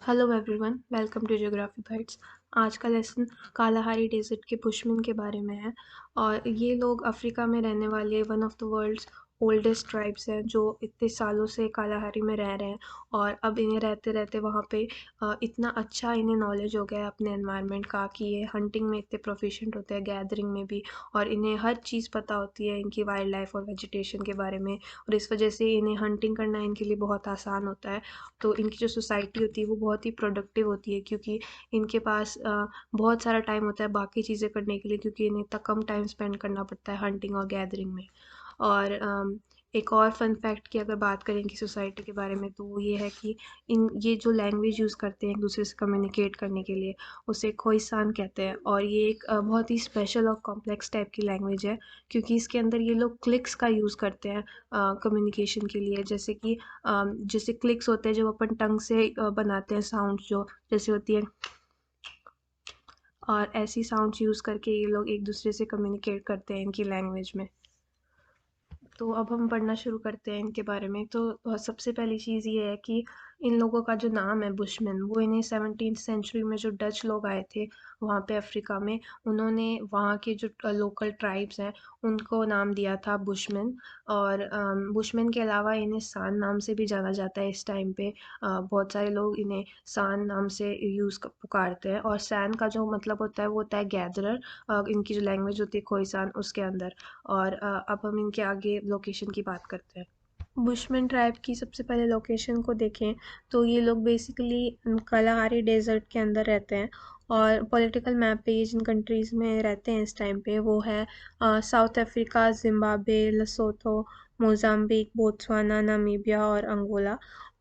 Hello everyone, welcome to geography bites. आज का lesson Kalahari desert के बुशमैन के बारे में है। और ये लोग अफ्रीका में रहने वाले one of the world's oldest tribes हैं जो इतने सालों से कालाहारी में रह रहे हैं। और अब इन्हें रहते रहते वहाँ पे इतना अच्छा इन्हें नॉलेज हो गया है अपने एनवायरनमेंट का कि ये हंटिंग में इतने प्रोफिशिएंट होते हैं, गैदरिंग में भी। और इन्हें हर चीज़ पता होती है इनकी वाइल्ड लाइफ और वेजिटेशन के बारे में। और इस वजह से इन्हें हंटिंग करना इनके लिए बहुत आसान होता है। तो इनकी जो सोसाइटी होती है वो बहुत ही प्रोडक्टिव होती है, क्योंकि इनके पास बहुत सारा टाइम होता है बाकी चीज़ें करने के लिए, क्योंकि इन्हें इतना कम टाइम स्पेंड करना पड़ता है हंटिंग और गैदरिंग में। और एक और फन फैक्ट की अगर बात करें कि सोसाइटी के बारे में, तो वो ये है कि ये जो लैंग्वेज यूज़ करते हैं एक दूसरे से कम्युनिकेट करने के लिए, उसे खोइसान कहते हैं। और ये एक बहुत ही स्पेशल और कॉम्प्लेक्स टाइप की लैंग्वेज है, क्योंकि इसके अंदर ये लोग क्लिक्स का यूज़ करते हैं कम्युनिकेशन के लिए। जैसे क्लिक्स होते हैं जो अपन टंग से बनाते हैं साउंड, जो जैसे होती है, और ऐसी साउंड्स यूज़ करके ये लोग एक दूसरे से कम्युनिकेट करते हैं इनकी लैंग्वेज में। तो अब हम पढ़ना शुरू करते हैं इनके बारे में। तो सबसे पहली चीज़ ये है कि इन लोगों का जो नाम है बुशमैन, वो इन्हें 17th सेंचुरी में जो डच लोग आए थे वहाँ पे अफ्रीका में, उन्होंने वहाँ के जो लोकल ट्राइब्स हैं उनको नाम दिया था बुशमैन। और बुशमैन के अलावा इन्हें सान नाम से भी जाना जाता है इस टाइम पे। बहुत सारे लोग इन्हें सान नाम से पुकारते हैं। और सैन का जो मतलब होता है वो होता है गैदरर, इनकी जो लैंग्वेज होती है खोइसान उसके अंदर। और अब हम इनके आगे लोकेशन की बात करते हैं। बुशमैन ट्राइब की सबसे पहले लोकेशन को देखें तो ये लोग बेसिकली कलाहारी डेजर्ट के अंदर रहते हैं। और पॉलिटिकल मैप पे ये जिन कंट्रीज़ में रहते हैं इस टाइम पे वो है South Africa, Zimbabwe, Lesotho, Mozambique, Botswana, Namibia और अंगोला।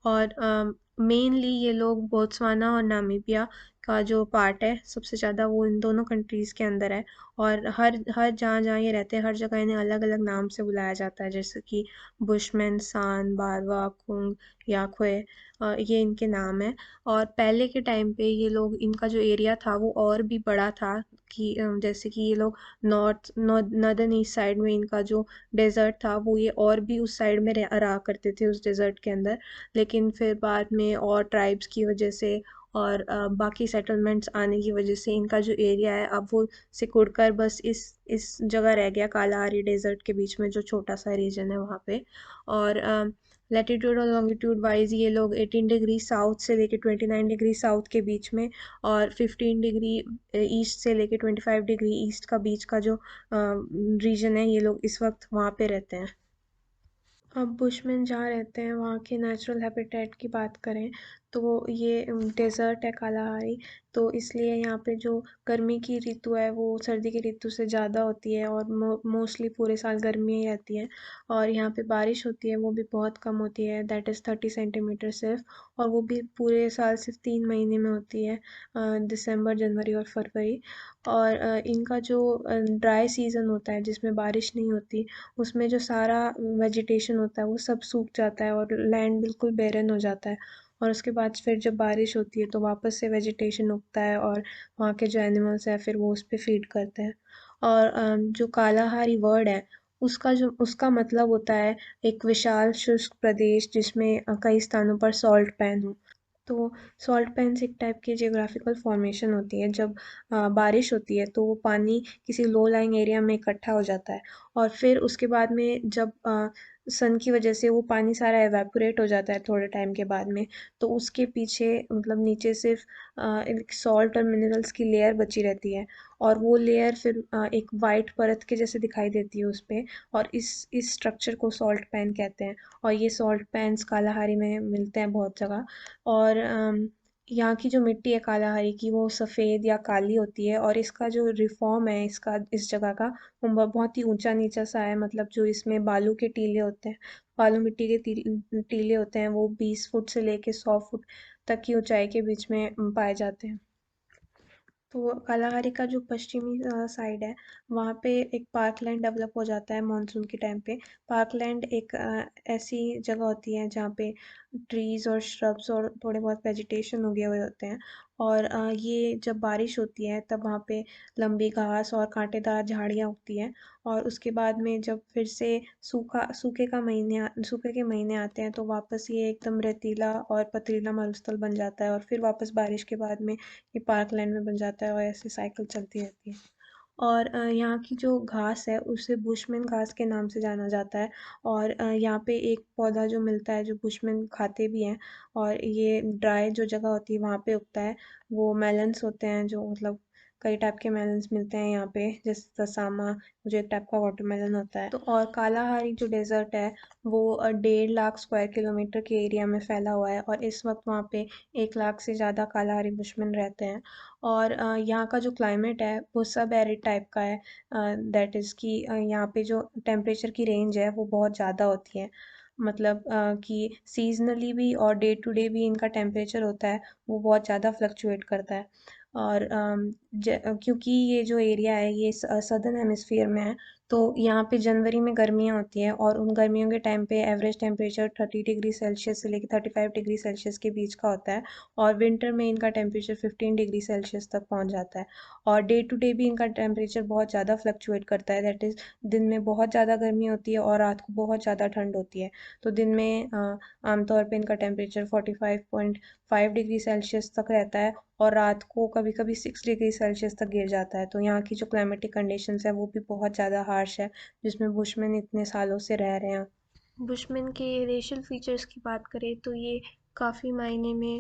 और मेनली ये लोग बोत्सवाना और नामीबिया का जो पार्ट है सबसे ज़्यादा वो इन दोनों कंट्रीज़ के अंदर है। और हर हर जहाँ जहाँ ये रहते हैं हर जगह इन्हें अलग अलग नाम से बुलाया जाता है, जैसे कि बुशमैन, सान, बारवा, कुंग, याख्वे, ये इनके नाम हैं। और पहले के टाइम पे ये लोग, इनका जो एरिया था वो और भी बड़ा था, कि जैसे कि ये लोग नॉर्दर्न ईस्ट साइड में इनका जो डेजर्ट था वो ये और भी उस साइड में रहा करते थे उस डेजर्ट के अंदर। लेकिन फिर बाद में और ट्राइब्स की वजह से और बाकी सेटलमेंट्स आने की वजह से इनका जो एरिया है अब वो सिकुड़कर बस इस जगह रह गया, कालाहारी डेजर्ट के बीच में जो छोटा सा रीजन है वहाँ पे। और लैटिट्यूड और लॉन्गिट्यूड वाइज ये लोग 18 डिग्री साउथ से लेके 29 डिग्री साउथ के बीच में, और 15 डिग्री ईस्ट से लेके 25 डिग्री ईस्ट का बीच का जो रीजन है ये लोग इस वक्त वहाँ पे रहते हैं। अब बुशमैन जहाँ रहते हैं वहाँ के नेचुरल हैबिटेट की बात करें तो ये डेज़र्ट है कालाहारी, तो इसलिए यहाँ पे जो गर्मी की ऋतु है वो सर्दी की ऋतु से ज़्यादा होती है, और मोस्टली पूरे साल गर्मी ही रहती है। और यहाँ पे बारिश होती है वो भी बहुत कम होती है, दैट इज़ 30 सेंटीमीटर सिर्फ। और वो भी पूरे साल सिर्फ 3 महीने में होती है, दिसंबर, जनवरी और फरवरी। और इनका जो ड्राई सीज़न होता है जिसमें बारिश नहीं होती, उसमें जो सारा वेजिटेशन होता है वो सब सूख जाता है और लैंड बिल्कुल बेरन हो जाता है। और उसके बाद फिर जब बारिश होती है तो वापस से वेजिटेशन उगता है, और वहाँ के जो एनिमल्स हैं फिर वो उस पे फीड करते हैं। और जो कालाहारी वर्ड है उसका मतलब होता है एक विशाल शुष्क प्रदेश जिसमें कई स्थानों पर सॉल्ट पैन हो। तो सॉल्ट पैन्स एक टाइप की जियोग्राफिकल फॉर्मेशन होती है। जब बारिश होती है तो वो पानी किसी लो लाइंग एरिया में इकट्ठा हो जाता है, और फिर उसके बाद में जब सन की वजह से वो पानी सारा एवेपोरेट हो जाता है थोड़े टाइम के बाद में, तो उसके पीछे मतलब नीचे सिर्फ एक सॉल्ट और मिनरल्स की लेयर बची रहती है। और वो लेयर फिर एक वाइट परत के जैसे दिखाई देती है उस पे, और इस स्ट्रक्चर को सॉल्ट पैन कहते हैं। और ये सॉल्ट पैन्स कालाहारी में मिलते हैं बहुत जगह। और यहाँ की जो मिट्टी है कालाहारी की वो सफ़ेद या काली होती है, और इसका जो रिफॉर्म है इसका इस जगह का वो बहुत ही ऊंचा नीचा सा है। मतलब जो इसमें बालू के टीले होते हैं, बालू मिट्टी के टीले होते हैं, वो 20 फुट से लेके 100 फुट तक की ऊंचाई के बीच में पाए जाते हैं। तो कालाहारी का जो पश्चिमी साइड है वहाँ पे एक पार्कलैंड डेवलप हो जाता है मानसून के टाइम पे। पार्कलैंड एक ऐसी जगह होती है जहाँ पे ट्रीज और श्रब्स और थोड़े बहुत वेजिटेशन उगे हुए होते हैं। और ये जब बारिश होती है तब वहाँ पे लंबी घास और कांटेदार झाड़ियाँ उगती हैं। और उसके बाद में जब फिर से सूखे के महीने आते हैं तो वापस ये एकदम रेतीला और पथरीला मरुस्थल बन जाता है और फिर वापस बारिश के बाद में ये पार्कलैंड में बन जाता है और ऐसे साइकिल चलती रहती है। और यहाँ की जो घास है उसे बुशमैन घास के नाम से जाना जाता है। और यहाँ पे एक पौधा जो मिलता है जो बुशमैन खाते भी हैं, और ये ड्राई जो जगह होती है वहाँ पे उगता है। वो मेलन्स होते हैं जो मतलब कई टाइप के मेलन्स मिलते हैं यहाँ पे, जैसे तसामा जो एक टाइप का वाटरमेलन होता है। तो और कालाहारी जो डेजर्ट है वो 1.5 लाख स्क्वायर किलोमीटर के एरिया में फैला हुआ है, और इस वक्त वहाँ पे 1 लाख से ज़्यादा कालाहारी बुशमैन रहते हैं। और यहाँ का जो क्लाइमेट है वो सब एरिड टाइप का है। दैट इज़ कि यहाँ पे जो टेम्परेचर की रेंज है वो बहुत ज़्यादा होती है। मतलब कि सीजनली भी और डे टू डे भी इनका टेम्परेचर होता है वो बहुत ज़्यादा फ्लक्चुएट करता है। और क्योंकि ये जो एरिया है ये सदर्न हेमिस्फीयर में है, तो यहाँ पे जनवरी में गर्मियाँ होती हैं और उन गर्मियों के टाइम पे एवरेज टेम्परेचर 30 डिग्री सेल्सियस से लेकर 35 डिग्री सेल्सियस के बीच का होता है। और विंटर में इनका टेम्परेचर 15 डिग्री सेल्सियस तक पहुँच जाता है। और डे टू डे भी इनका टेम्परेचर बहुत ज़्यादा फ्लक्चुएट करता है। दैट इज़ दिन में बहुत ज़्यादा गर्मी होती है और रात को बहुत ज़्यादा ठंड होती है। तो दिन में आमतौर पे इनका टेम्परेचर 45.5 डिग्री सेल्सियस तक रहता है और रात को कभी कभी 6 डिग्री सेल्सियस तक गिर जाता है। तो यहाँ की जो क्लाइमेटिक कंडीशंस है वो भी बहुत ज़्यादा हार्श है, जिसमें बुशमैन इतने सालों से रह रहे हैं। बुशमैन के रेशियल फीचर्स की बात करें तो ये काफ़ी मायने में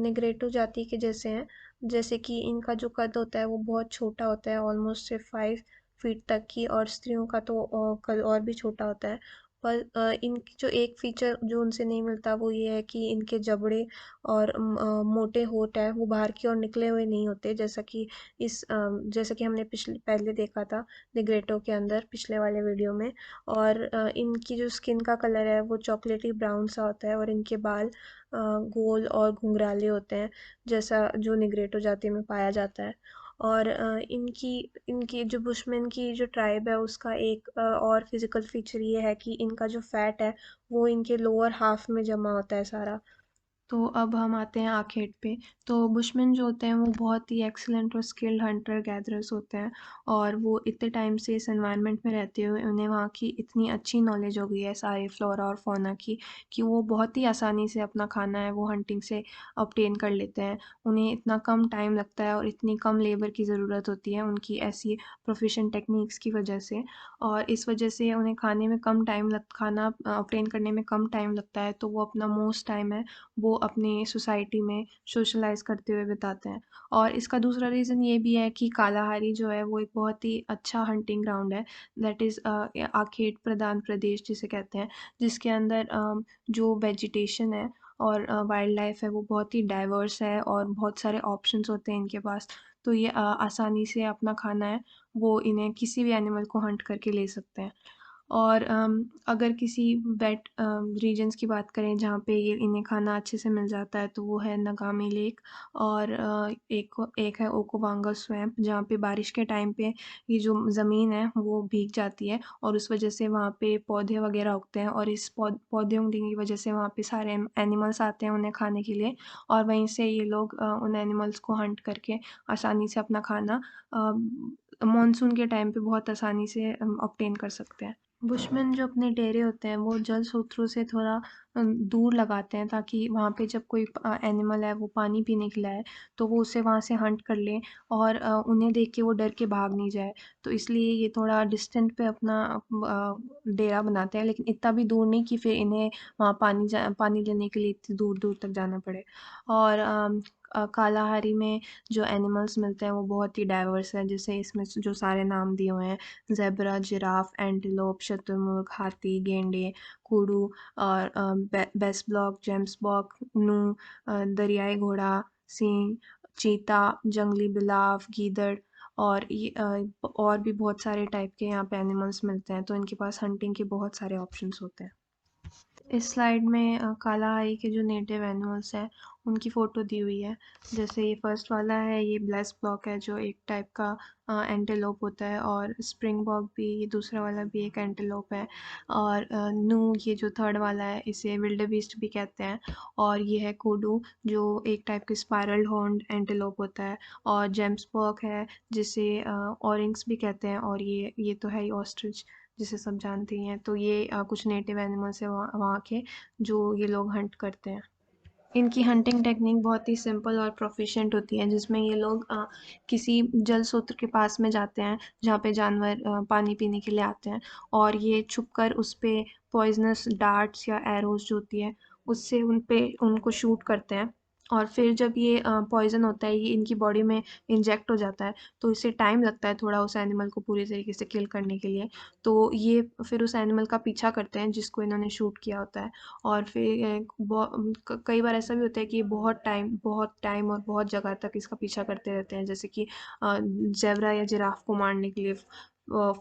निग्रेटो जाति के जैसे हैं। जैसे कि इनका जो कद होता है वो बहुत छोटा होता है, ऑलमोस्ट सिर्फ 5 फीट तक की, और स्त्रियों का तो कद और भी छोटा होता है। पर इनकी जो एक फीचर जो उनसे नहीं मिलता वो ये है कि इनके जबड़े और मोटे होठ है वो बाहर की ओर निकले हुए नहीं होते, जैसा कि हमने पिछले पहले देखा था निग्रेटो के अंदर पिछले वाले वीडियो में। और इनकी जो स्किन का कलर है वो चॉकलेटी ब्राउन सा होता है, और इनके बाल गोल और घुंघराले होते हैं, जैसा जो निग्रेटो जाति में पाया जाता है। और इनकी इनकी जो बुशमैन की जो ट्राइब है उसका एक और फिजिकल फीचर ये है कि इनका जो फैट है वो इनके लोअर हाफ में जमा होता है सारा। तो अब हम आते हैं आखेट पे। तो बुशमैन जो होते हैं वो बहुत ही एक्सीलेंट और स्किल्ड हंटर गैदरर्स होते हैं, और वो इतने टाइम से इस एनवायरनमेंट में रहते हुए उन्हें वहाँ की इतनी अच्छी नॉलेज हो गई है सारे फ्लोरा और फौना की, कि वो बहुत ही आसानी से अपना खाना है वो हंटिंग से ऑब्टेन कर लेते हैं। उन्हें इतना कम टाइम लगता है और इतनी कम लेबर की ज़रूरत होती है उनकी ऐसी प्रोफिशिएंट टेक्निक्स की वजह से। और इस वजह से उन्हें खाना ऑब्टेन करने में कम टाइम लगता है, तो वो अपना मोस्ट टाइम है वो अपनी सोसाइटी में सोशलाइज करते हुए बिताते हैं। और इसका दूसरा रीज़न ये भी है कि कालाहारी जो है वो एक बहुत ही अच्छा हंटिंग ग्राउंड है। दैट इज़ आखेट प्रधान प्रदेश जिसे कहते हैं, जिसके अंदर जो वेजिटेशन है और वाइल्ड लाइफ है वो बहुत ही डाइवर्स है और बहुत सारे ऑप्शंस होते हैं इनके पास। तो ये आसानी से अपना खाना है वो इन्हें किसी भी एनिमल को हंट करके ले सकते हैं। और अगर किसी वेट रीजन्स की बात करें जहाँ पे ये इन्हें खाना अच्छे से मिल जाता है तो वो है नगामी लेक, और एक है ओकोवांगा स्वैम्प जहाँ पे बारिश के टाइम पे ये जो ज़मीन है वो भीग जाती है और उस वजह से वहाँ पे पौधे वगैरह उगते हैं, और इस पौधे उगने की वजह से वहाँ पे सारे एनिमल्स आते हैं उन्हें खाने के लिए, और वहीं से ये लोग उन एनिमल्स को हंट करके आसानी से अपना खाना मानसून के टाइम पे बहुत आसानी से ऑब्टेन कर सकते हैं। बुशमैन जो अपने डेरे होते हैं वो जल स्रोतों से थोड़ा दूर लगाते हैं, ताकि वहाँ पे जब कोई एनिमल है वो पानी पीने के लिए आए तो वो उसे वहाँ से हंट कर लें और उन्हें देख के वो डर के भाग नहीं जाए। तो इसलिए ये थोड़ा डिस्टेंट पे अपना डेरा बनाते हैं, लेकिन इतना भी दूर नहीं कि फिर इन्हें वहाँ पानी लेने के लिए इतनी दूर दूर तक जाना पड़े। और कालाहारी में जो एनिमल्स मिलते हैं वो बहुत ही डाइवर्स है, जैसे इसमें जो सारे नाम दिए हुए हैं ज़ेब्रा, जिराफ, एंटीलोप, शुतुरमुर्ग, हाथी, गेंडे, कुडू, और बेसबॉक, जेम्सबॉक, नू, दरियाई घोड़ा, सिंह, चीता, जंगली बिलाव, गीदड़, और भी बहुत सारे टाइप के यहाँ पे एनिमल्स मिलते हैं, तो इनके पास हंटिंग के बहुत सारे ऑप्शंस होते हैं। इस स्लाइड में कालाहारी के जो नेटिव एनिमल्स हैं उनकी फ़ोटो दी हुई है। जैसे ये फर्स्ट वाला है, ये ब्लेस ब्लॉक है जो एक टाइप का एंटेलोप होता है, और स्प्रिंग बॉक भी, ये दूसरा वाला भी एक एंटेलोप है। और नू, ये जो थर्ड वाला है, इसे विल्डेबीस्ट भी कहते हैं। और ये है कोडू जो एक टाइप के स्पाइरल हॉर्न्ड एंटेलोप होता है। और जेम्स बॉक है जिसे ऑरिंक्स भी कहते हैं। और ये तो है ही ऑस्ट्रिच जिसे सब जानते ही हैं। तो ये कुछ नेटिव एनिमल्स हैं वहाँ वहाँ के जो ये लोग हंट करते हैं। इनकी हंटिंग टेक्निक बहुत ही सिंपल और प्रोफिशिएंट होती है, जिसमें ये लोग किसी जल स्रोत के पास में जाते हैं जहाँ पे जानवर पानी पीने के लिए आते हैं, और ये छुपकर उस पे पॉइजनस डार्ट्स या एरोज जो होती है उससे उनको शूट करते हैं। और फिर जब ये पॉइजन होता है, ये इनकी बॉडी में इंजेक्ट हो जाता है, तो इसे टाइम लगता है थोड़ा उस एनिमल को पूरी तरीके से किल करने के लिए। तो ये फिर उस एनिमल का पीछा करते हैं जिसको इन्होंने शूट किया होता है। और फिर कई बार ऐसा भी होता है कि बहुत टाइम और बहुत जगह तक इसका पीछा करते रहते हैं, जैसे कि ज़ेब्रा या जिराफ को मारने के लिए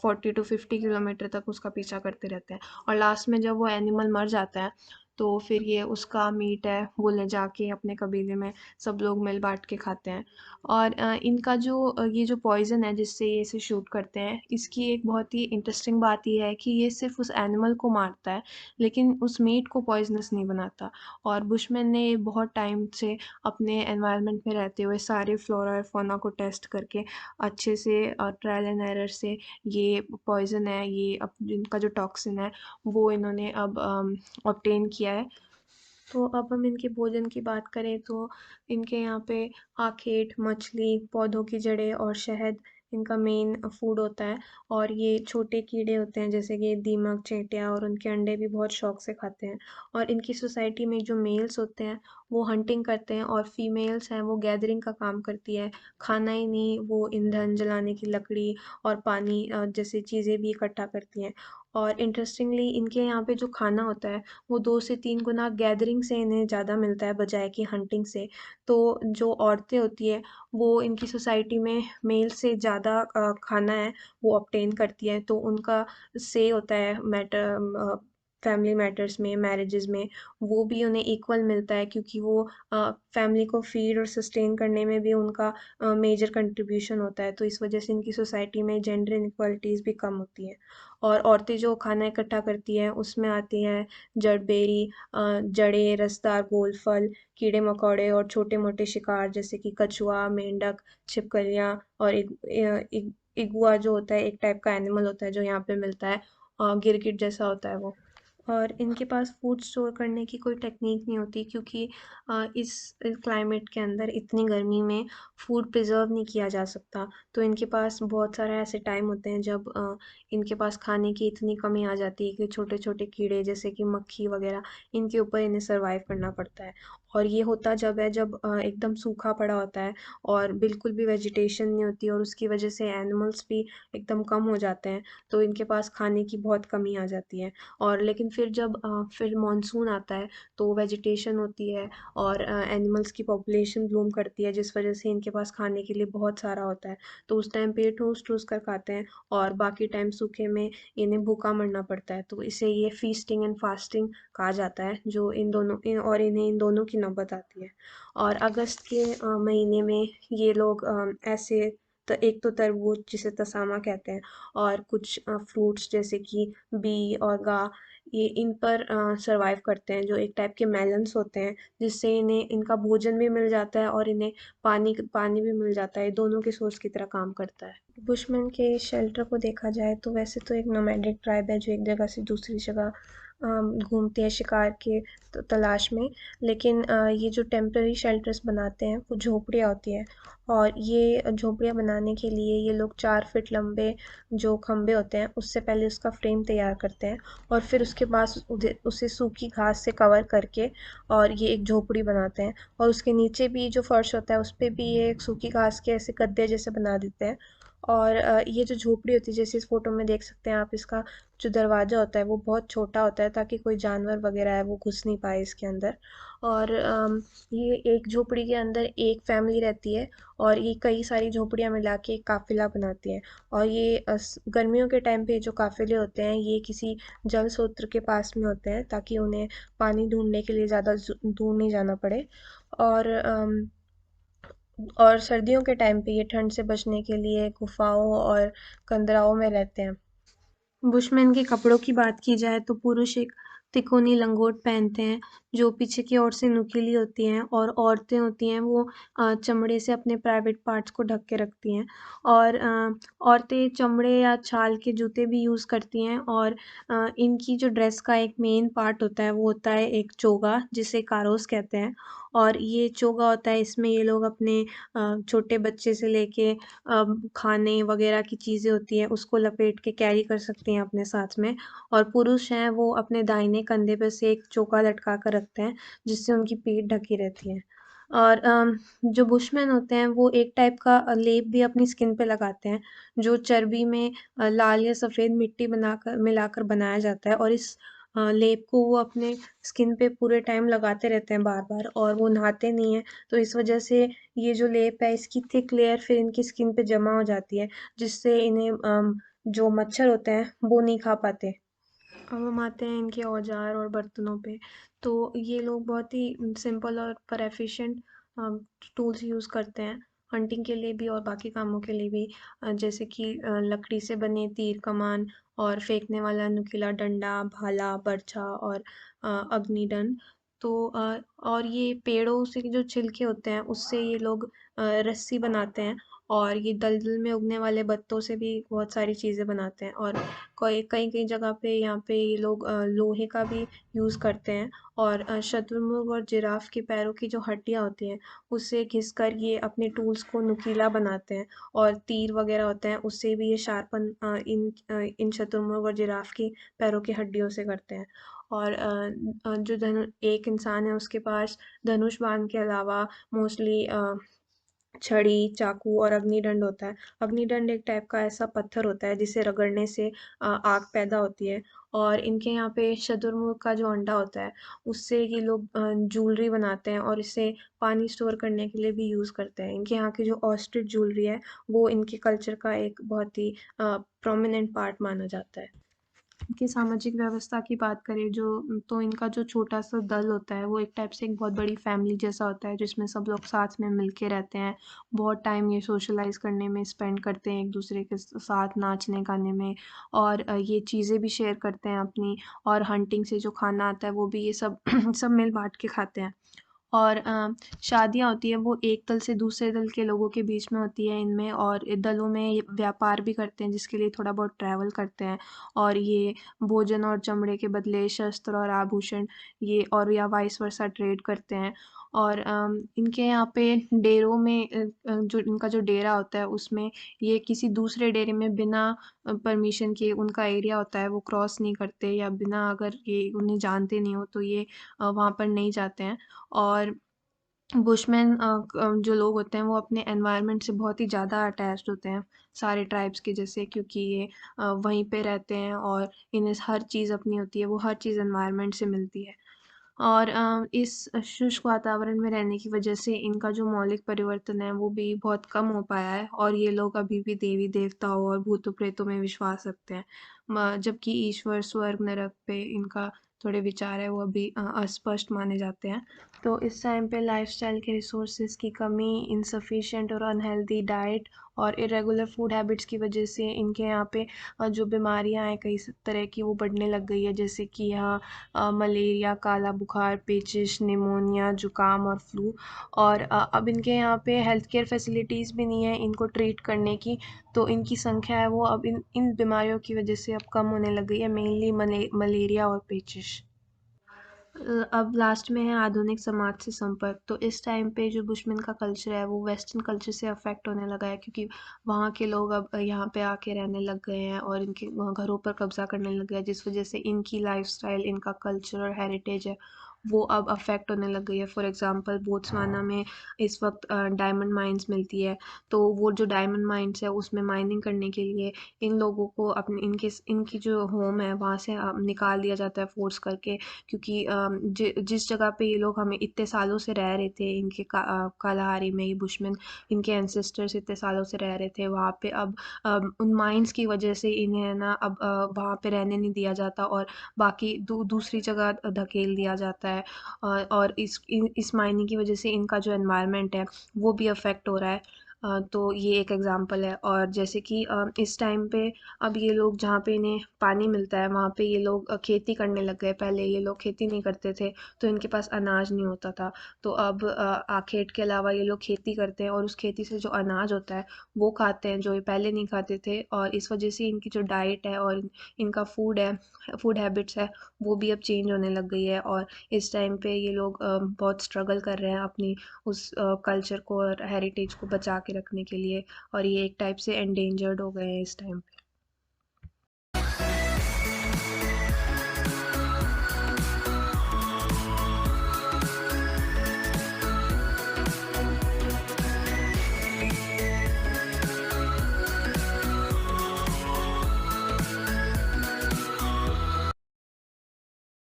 40 to 50 किलोमीटर तक उसका पीछा करते रहते हैं। और लास्ट में जब वो एनिमल मर जाता है तो फिर ये उसका मीट है वो ले जाके अपने कबीले में सब लोग मिल बांट के खाते हैं। और इनका जो ये जो पॉइज़न है जिससे ये इसे शूट करते हैं, इसकी एक बहुत ही इंटरेस्टिंग बात ये है कि ये सिर्फ उस एनिमल को मारता है, लेकिन उस मीट को पॉइज़नस नहीं बनाता। और बुशमैन ने बहुत टाइम से अपने एनवायरनमेंट में रहते हुए सारे फ्लोरा और फौना को टेस्ट करके अच्छे से ट्रायल एंड एरर से ये पॉइज़न है, ये इनका जो टॉक्सिन है वो इन्होंने अब ऑब्टेन किया है। तो अब हम इनके भोजन की बात करें तो इनके यहाँ पे आखेट, मछली, पौधों की जड़ें और शहद इनका मेन फूड होता है। और ये छोटे कीड़े होते हैं जैसे कि दीमक, चींटियाँ, और उनके अंडे भी बहुत शौक से खाते हैं। और इनकी सोसाइटी में जो मेल्स होते हैं वो हंटिंग करते हैं, और फीमेल्स हैं वो गैदरिंग का काम करती है। खाना ही नहीं, वो ईंधन जलाने की लकड़ी और पानी जैसी चीज़ें भी इकट्ठा करती हैं। और इंटरेस्टिंगली इनके यहाँ पे जो खाना होता है वो 2 से 3 गुना गैदरिंग से इन्हें ज़्यादा मिलता है बजाय कि हंटिंग से। तो जो औरतें होती है वो इनकी सोसाइटी में मेल से ज़्यादा खाना है वो ऑब्टेन करती है, तो उनका से होता है मैटर फैमिली मैटर्स में, मैरिजेस में, वो भी उन्हें इक्वल मिलता है, क्योंकि वो फैमिली को फीड और सस्टेन करने में भी उनका मेजर कंट्रीब्यूशन होता है। तो इस वजह से इनकी सोसाइटी में जेंडर इनक्वालिटीज़ भी कम होती हैं। और औरतें जो खाना इकट्ठा करती हैं उसमें आती हैं जड़बेरी, जड़ें, रसदार गोल फल, कीड़े मकोड़े और छोटे मोटे शिकार जैसे कि कछुआ, मेंढक, छिपकलियाँ, और इगुआ जो होता है एक टाइप का एनिमल होता है जो यहाँ पे मिलता है, गिरगिट जैसा होता है वो। और इनके पास फूड स्टोर करने की कोई टेक्निक नहीं होती, क्योंकि इस क्लाइमेट के अंदर इतनी गर्मी में फूड प्रिजर्व नहीं किया जा सकता। तो इनके पास बहुत सारे ऐसे टाइम होते हैं जब इनके पास खाने की इतनी कमी आ जाती है कि छोटे छोटे कीड़े जैसे कि मक्खी वगैरह, इनके ऊपर इन्हें सर्वाइव करना पड़ता है। और ये होता जब है जब एकदम सूखा पड़ा होता है और बिल्कुल भी वेजिटेशन नहीं होती, और उसकी वजह से एनिमल्स भी एकदम कम हो जाते हैं, तो इनके पास खाने की बहुत कमी आ जाती है। और लेकिन फिर जब फिर मानसून आता है तो वेजिटेशन होती है, और एनिमल्स की पॉपुलेशन ब्लूम करती है, जिस वजह से इनके पास खाने के लिए बहुत सारा होता है। तो उस टाइम पे ये ठूस ठूस कर खाते हैं, और बाकी टाइम सूखे में इन्हें भूखा मरना पड़ता है। तो इसे ये फीस्टिंग एंड फास्टिंग कहा जाता है, जो और इन्हें इन दोनों की नौबत आती है। और अगस्त के महीने में ये लोग ऐसे, तो एक तो तरबूज जिसे तसामा कहते हैं, और कुछ फ्रूट्स जैसे कि बी और गा, ये इन पर सर्वाइव करते हैं, जो एक टाइप के मेलन्स होते हैं, जिससे इन्हें इनका भोजन भी मिल जाता है और इन्हें पानी पानी भी मिल जाता है। दोनों के सोर्स की तरह काम करता है। बुशमैन के शेल्टर को देखा जाए तो वैसे तो एक नोमैडिक ट्राइब है जो एक जगह से दूसरी जगह घूमते हैं शिकार के तलाश में। लेकिन ये जो टेम्पररी शेल्टर्स बनाते हैं वो झोपड़ियाँ होती हैं, और ये झोपड़ियाँ बनाने के लिए ये लोग 4 फीट लंबे जो खम्भे होते हैं उससे पहले उसका फ्रेम तैयार करते हैं, और फिर उसके बाद उसे सूखी घास से कवर करके और ये एक झोपड़ी बनाते हैं। और उसके नीचे भी जो फर्श होता है उस पर भी ये एक सूखी घास के ऐसे गद्दे जैसे बना देते हैं। और ये जो झोपड़ी होती है जैसे इस फोटो में देख सकते हैं आप, इसका जो दरवाज़ा होता है वो बहुत छोटा होता है ताकि कोई जानवर वगैरह है वो घुस नहीं पाए इसके अंदर। और ये एक झोपड़ी के अंदर एक फैमिली रहती है और ये कई सारी झोपड़ियाँ मिला के एक काफ़िला बनाती हैं। और ये गर्मियों के टाइम पे जो काफ़िले होते हैं ये किसी जल स्रोत के पास में होते हैं ताकि उन्हें पानी ढूँढने के लिए ज़्यादा दूर नहीं जाना पड़े। और सर्दियों के टाइम पे ये ठंड से बचने के लिए गुफाओं और कंदराओं में रहते हैं। बुशमैन के कपड़ों की बात की जाए तो पुरुष एक तिकोनी लंगोट पहनते हैं जो पीछे की ओर से नुकीली होती हैं, और औरतें होती हैं वो चमड़े से अपने प्राइवेट पार्ट्स को ढक के रखती हैं। और औरतें चमड़े या छाल के जूते भी यूज़ करती हैं। और इनकी जो ड्रेस का एक मेन पार्ट होता है वो होता है एक चोगा, जिसे कारोस कहते हैं। और ये चोगा होता है, इसमें ये लोग अपने छोटे बच्चे से लेके खाने वगैरह की चीज़ें होती हैं उसको लपेट के कैरी कर सकती हैं अपने साथ में। और पुरुष हैं वो अपने दाहिने कंधे पे से एक चोगा लटका कर रखते हैं जिससे उनकी पीठ ढकी रहती है। और जो बुशमैन होते हैं वो एक टाइप का लेप भी अपनी स्किन पे लगाते हैं जो चर्बी में लाल या सफ़ेद मिट्टी बनाकर मिलाकर बनाया जाता है। और इस लेप को वो अपने स्किन पे पूरे टाइम लगाते रहते हैं बार-बार, और वो नहाते नहीं हैं। तो इस वजह से ये जो लेप है इसकी थिक लेयर फिर इनकी स्किन पे जमा हो जाती है जिससे इन्हें जो मच्छर होते हैं वो नहीं खा पाते। अब हम आते हैं इनके औजार और बर्तनों पे। तो ये लोग बहुत ही सिंपल और पर एफिशिएंट टूल्स यूज़ करते हैं हंटिंग के लिए भी और बाकी कामों के लिए भी। जैसे कि लकड़ी से बने तीर कमान और फेंकने वाला नुकीला डंडा, भाला, बर्छा और अग्निडंड। तो और ये पेड़ों से जो छिलके होते हैं उससे ये लोग रस्सी बनाते हैं। और ये दलदल में उगने वाले पत्तों से भी बहुत सारी चीज़ें बनाते हैं। और कई-कई जगह पे यहाँ पे ये लोग लोहे का भी यूज़ करते हैं। और शुतुरमुर्ग और जिराफ के पैरों की जो हड्डियाँ होती हैं उससे घिसकर ये अपने टूल्स को नुकीला बनाते हैं। और तीर वगैरह होते हैं उससे भी ये शार्पन इन शुतुरमुर्ग और जिराफ की पैरों की हड्डियों से करते हैं। और जो एक इंसान है उसके पास धनुष बाण के अलावा मोस्टली छड़ी, चाकू और अग्निडंड होता है। अग्निडंड एक टाइप का ऐसा पत्थर होता है जिसे रगड़ने से आग पैदा होती है। और इनके यहाँ पे शुतुरमुर्ग का जो अंडा होता है उससे ये लोग ज्वेलरी बनाते हैं और इसे पानी स्टोर करने के लिए भी यूज़ करते हैं। इनके यहाँ की जो ऑस्ट्रिच ज्वेलरी है वो इनके कल्चर का एक बहुत ही प्रोमिनेंट पार्ट माना जाता है। इनकी सामाजिक व्यवस्था की बात करें तो इनका जो छोटा-सा दल होता है वो एक टाइप से एक बहुत बड़ी फैमिली जैसा होता है जिसमें सब लोग साथ में मिल के रहते हैं। बहुत टाइम ये सोशलाइज़ करने में स्पेंड करते हैं एक-दूसरे के साथ नाचने-गाने में। और ये चीज़ें भी शेयर करते हैं अपनी। और हंटिंग से जो खाना आता है वो भी ये सब सब मिल-बाँट के खाते हैं। और शादियाँ होती हैं वो एक दल से दूसरे दल के लोगों के बीच में होती है इनमें। और दलों में ये व्यापार भी करते हैं जिसके लिए थोड़ा बहुत ट्रैवल करते हैं। और ये भोजन और चमड़े के बदले शस्त्र और आभूषण ये और या वाइस वर्सा ट्रेड करते हैं। और इनके यहाँ पे डेरों में जो इनका जो डेरा होता है उसमें ये किसी दूसरे डेरे में बिना परमिशन के उनका एरिया होता है वो क्रॉस नहीं करते, या बिना अगर ये उन्हें जानते नहीं हो तो ये वहाँ पर नहीं जाते हैं। और बुशमैन जो लोग होते हैं वो अपने एनवायरनमेंट से बहुत ही ज़्यादा अटैच्ड होते हैं सारे ट्राइब्स के जैसे, क्योंकि ये वहीं पे रहते हैं और इन्हें हर चीज़ अपनी होती है, वो हर चीज़ एनवायरनमेंट से मिलती है। और इस शुष्क वातावरण में रहने की वजह से इनका जो मौलिक परिवर्तन है वो भी बहुत कम हो पाया है, और ये लोग अभी भी देवी देवताओं और भूतों प्रेतों में विश्वास रखते हैं। जबकि ईश्वर स्वर्ग नरक पे इनका थोड़े विचार है वो अभी अस्पष्ट माने जाते हैं। तो इस टाइम पे लाइफस्टाइल के रिसोर्सेज की कमी, इनसफिशिएंट और अनहेल्दी डाइट और इरेगुलर फूड हैबिट्स की वजह से इनके यहाँ पे जो बीमारियाँ हैं कई तरह की वो बढ़ने लग गई है, जैसे कि यहाँ मलेरिया, काला बुखार, पेचिश, निमोनिया, जुकाम और फ्लू। और अब इनके यहाँ पे हेल्थ केयर फैसिलिटीज़ भी नहीं है इनको ट्रीट करने की। तो इनकी संख्या है वो अब इन इन बीमारियों की वजह से अब कम होने लग गई है, मेनली मलेरिया और पेचिश। अब लास्ट में है आधुनिक समाज से संपर्क। तो इस टाइम पे जो बुशमैन का कल्चर है वो वेस्टर्न कल्चर से अफेक्ट होने लगा है, क्योंकि वहाँ के लोग अब यहाँ पे आके रहने लग गए हैं और इनके घरों पर कब्जा करने लग गए हैं, जिस वजह से इनकी लाइफस्टाइल, इनका कल्चर और हेरिटेज है वो अब अफ़ेक्ट होने लग गई है। फॉर एग्ज़ाम्पल बोत्सवाना में इस वक़्त डायमंड माइन्स मिलती है, तो वो जो डायमंड माइन्स है उसमें माइनिंग करने के लिए इन लोगों को अपने इनकी जो होम है वहाँ से निकाल दिया जाता है फ़ोर्स करके, क्योंकि जिस जगह पे ये लोग हमें इतने सालों से रह रहे थे, कालाहारी में ये बुशमैन इनके एंसेस्टर्स इतने सालों से रह रहे थे वहाँ पे, अब उन माइन्स की वजह से इन्हें ना अब वहाँ पे रहने नहीं दिया जाता और बाकी दूसरी जगह धकेल दिया जाता है। और इस माइनिंग की वजह से इनका जो एनवायरनमेंट है वो भी अफ़ेक्ट हो रहा है। तो ये एक एग्ज़ाम्पल है। और जैसे कि इस टाइम पे अब ये लोग जहाँ पे इन्हें पानी मिलता है वहाँ पे ये लोग खेती करने लग गए। पहले ये लोग खेती नहीं करते थे, तो इनके पास अनाज नहीं होता था। तो अब आखेट के अलावा ये लोग खेती करते हैं और उस खेती से जो अनाज होता है वो खाते हैं, जो ये पहले नहीं खाते थे। और इस वजह से इनकी जो डाइट है और इनका फूड हैबिट्स है वो भी अब चेंज होने लग गई है। और इस टाइम पे ये लोग बहुत स्ट्रगल कर रहे हैं अपनी उस कल्चर को और हेरिटेज को बचा के रखने के लिए, और ये एक टाइप से एंडेंजर्ड हो गए हैं इस टाइम पे।